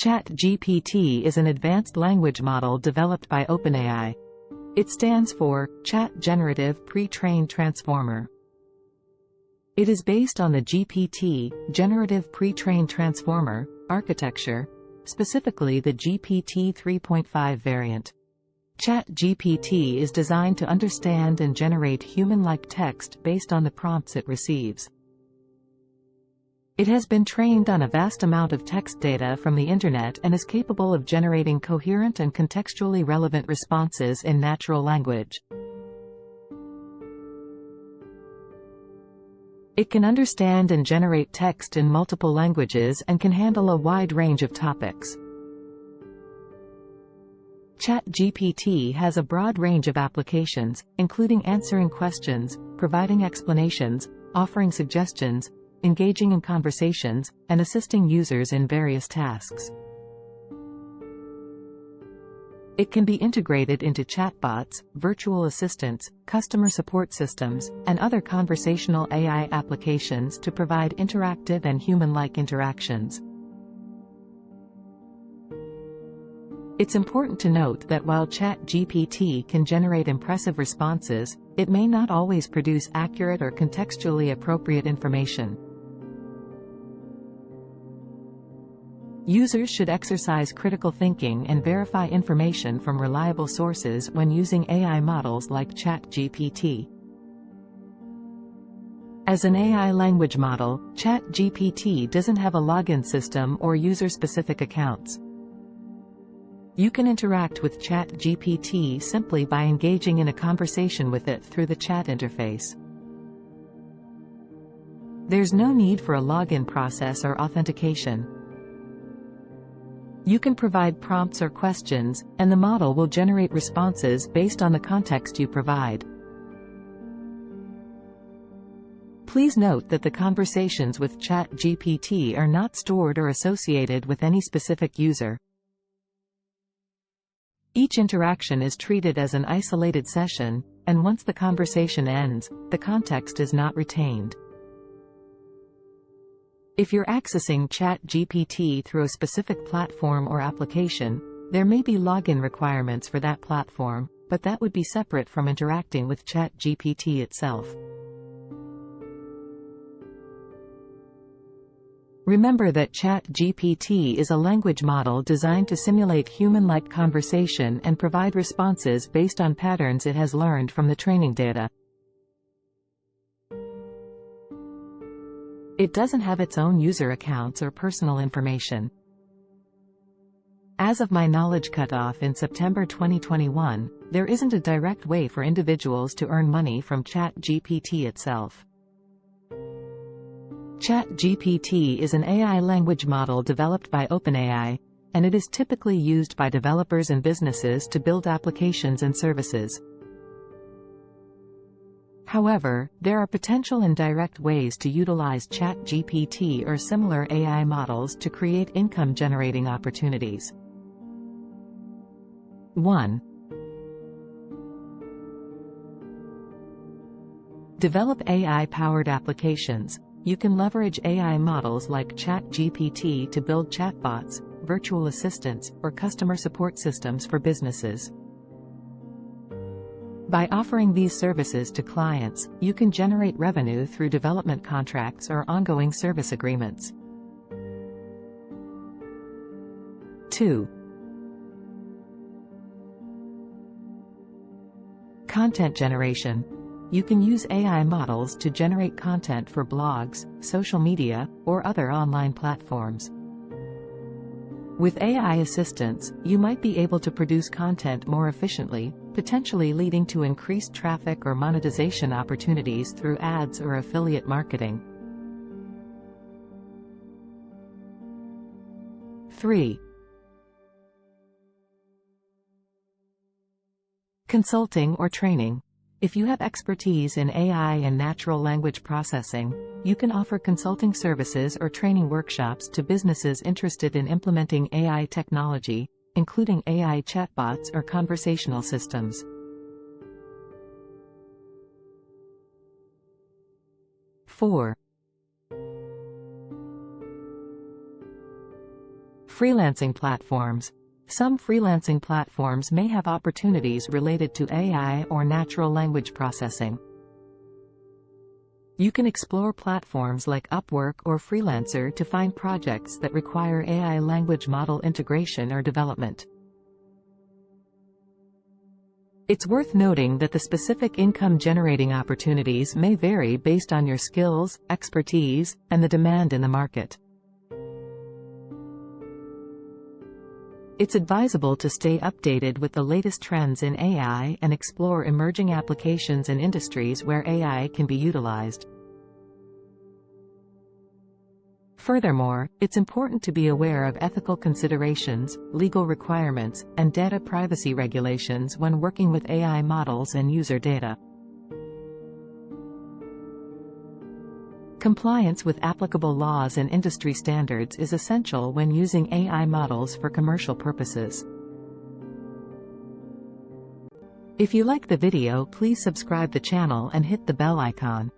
Chat GPT is an advanced language model developed by OpenAI. It stands for Chat Generative Pre-trained Transformer. It is based on the GPT, Generative Pre-trained Transformer, architecture, specifically the GPT 3.5 variant. Chat GPT is designed to understand and generate human-like text based on the prompts it receives. It has been trained on a vast amount of text data from the Internet and is capable of generating coherent and contextually relevant responses in natural language. It can understand and generate text in multiple languages and can handle a wide range of topics. Chat GPT has a broad range of applications, including answering questions, providing explanations, offering suggestions, engaging in conversations, and assisting users in various tasks. It can be integrated into chatbots, virtual assistants, customer support systems, and other conversational AI applications to provide interactive and human-like interactions. It's important to note that while Chat GPT can generate impressive responses, it may not always produce accurate or contextually appropriate information. Users should exercise critical thinking and verify information from reliable sources when using AI models like Chat GPT. As an AI language model, Chat GPT doesn't have a login system or user-specific accounts. You can interact with Chat GPT simply by engaging in a conversation with it through the chat interface. There's no need for a login process or authentication. You can provide prompts or questions, and the model will generate responses based on the context you provide. Please note that the conversations with Chat GPT are not stored or associated with any specific user. Each interaction is treated as an isolated session, and once the conversation ends, the context is not retained. If you're accessing Chat GPT through a specific platform or application, there may be login requirements for that platform, but that would be separate from interacting with Chat GPT itself. Remember that Chat GPT is a language model designed to simulate human-like conversation and provide responses based on patterns it has learned from the training data. It doesn't have its own user accounts or personal information. As of my knowledge cutoff in September 2021, there isn't a direct way for individuals to earn money from Chat GPT itself. Chat GPT is an AI language model developed by OpenAI, and it is typically used by developers and businesses to build applications and services. However, there are potential and direct ways to utilize Chat GPT or similar AI models to create income-generating opportunities. 1. Develop AI-powered applications. You can leverage AI models like Chat GPT to build chatbots, virtual assistants, or customer support systems for businesses. By offering these services to clients, you can generate revenue through development contracts or ongoing service agreements. 2. Content generation. You can use AI models to generate content for blogs, social media, or other online platforms. With AI assistance, you might be able to produce content more efficiently, potentially leading to increased traffic or monetization opportunities through ads or affiliate marketing. 3. Consulting or training. If you have expertise in AI and natural language processing, you can offer consulting services or training workshops to businesses interested in implementing AI technology, including AI chatbots or conversational systems. 4. Freelancing platforms. Some freelancing platforms may have opportunities related to AI or natural language processing. You can explore platforms like Upwork or Freelancer to find projects that require AI language model integration or development. It's worth noting that the specific income-generating opportunities may vary based on your skills, expertise, and the demand in the market. It's advisable to stay updated with the latest trends in AI and explore emerging applications and industries where AI can be utilized. Furthermore, it's important to be aware of ethical considerations, legal requirements, and data privacy regulations when working with AI models and user data. Compliance with applicable laws and industry standards is essential when using AI models for commercial purposes. If you like the video, please subscribe the channel and hit the bell icon.